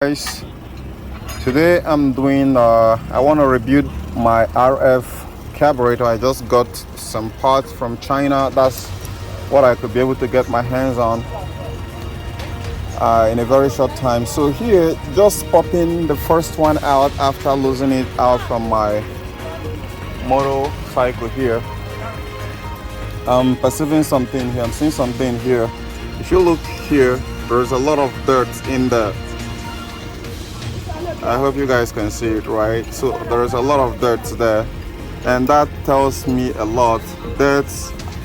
Guys, today I'm doing I want to rebuild my RF carburetor. I just got some parts from China. That's what I could be able to get my hands on in a very short time. So here, just popping the first one out after losing it out from my motorcycle here. I'm perceiving something here. I'm seeing something here. If you look here, there's a lot of dirt in there. I hope you guys can see it, right? So there's a lot of dirt there, and that tells me a lot. Dirt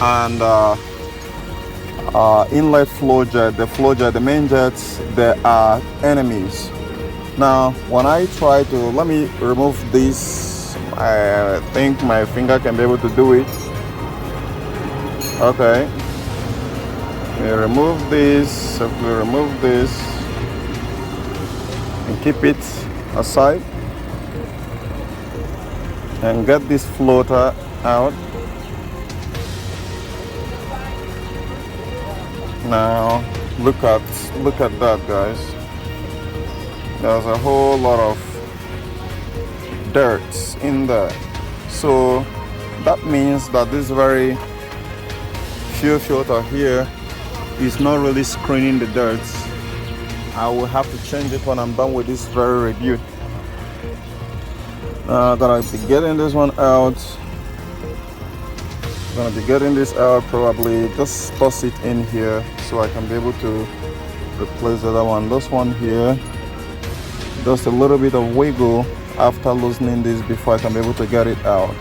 and inlet flow jet, the main jets, they are enemies. Now when I try to, let me remove this. I think my finger can be able to do it. Okay, we remove this. If we remove this and keep it aside and get this floater out. Now look at that, guys. There's a whole lot of dirt in there, so that means that this very fuel filter here is not really screening the dirt. I will have to change it when I'm done with this very review. Gonna be getting this one out. Gonna be getting this out, probably just toss it in here so I can be able to replace the other one. This one here, just a little bit of wiggle after loosening this before I can be able to get it out.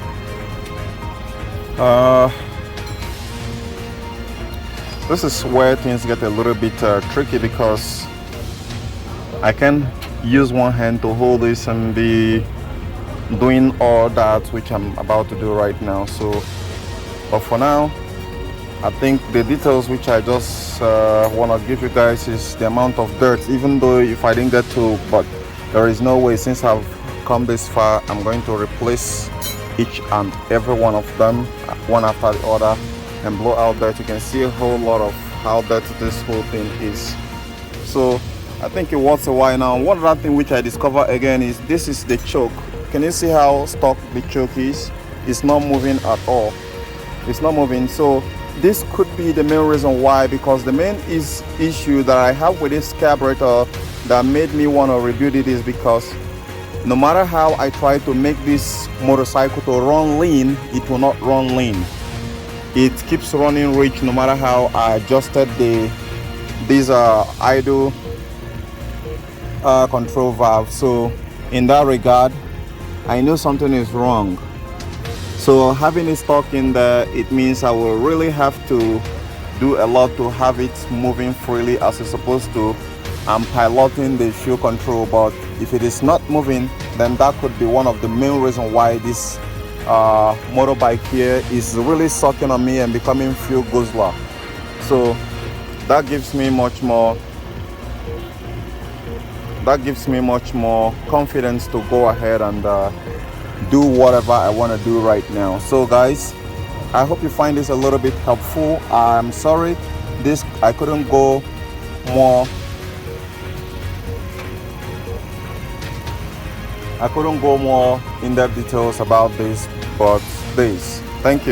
This is where things get a little bit tricky, because I can use one hand to hold this and be doing all that which I'm about to do right now. So, but for now, I think the details which I just want to give you guys is the amount of dirt. Even though if I didn't get to, but there is no way, since I've come this far, I'm going to replace each and every one of them one after the other and blow out dirt. You can see a whole lot of how dirty this whole thing is. So I think it works a while now. One other thing which I discovered again is this is the choke. Can you see how stuck the choke is? It's not moving at all. It's not moving. So this could be the main reason why, because the main issue that I have with this carburetor that made me want to rebuild it is because no matter how I try to make this motorcycle to run lean, it will not run lean. It keeps running rich no matter how I adjusted these idle control valve. So in that regard, I know something is wrong. So having it stuck in there, it means I will really have to do a lot to have it moving freely as it's supposed to. I'm piloting the fuel control, but if it is not moving, then that could be one of the main reasons why this motorbike here is really sucking on me and becoming fuel guzzler. So that gives me much more confidence to go ahead and do whatever I want to do right now. So guys, I hope you find this a little bit helpful. I'm sorry I couldn't go more in-depth details about this, but thank you.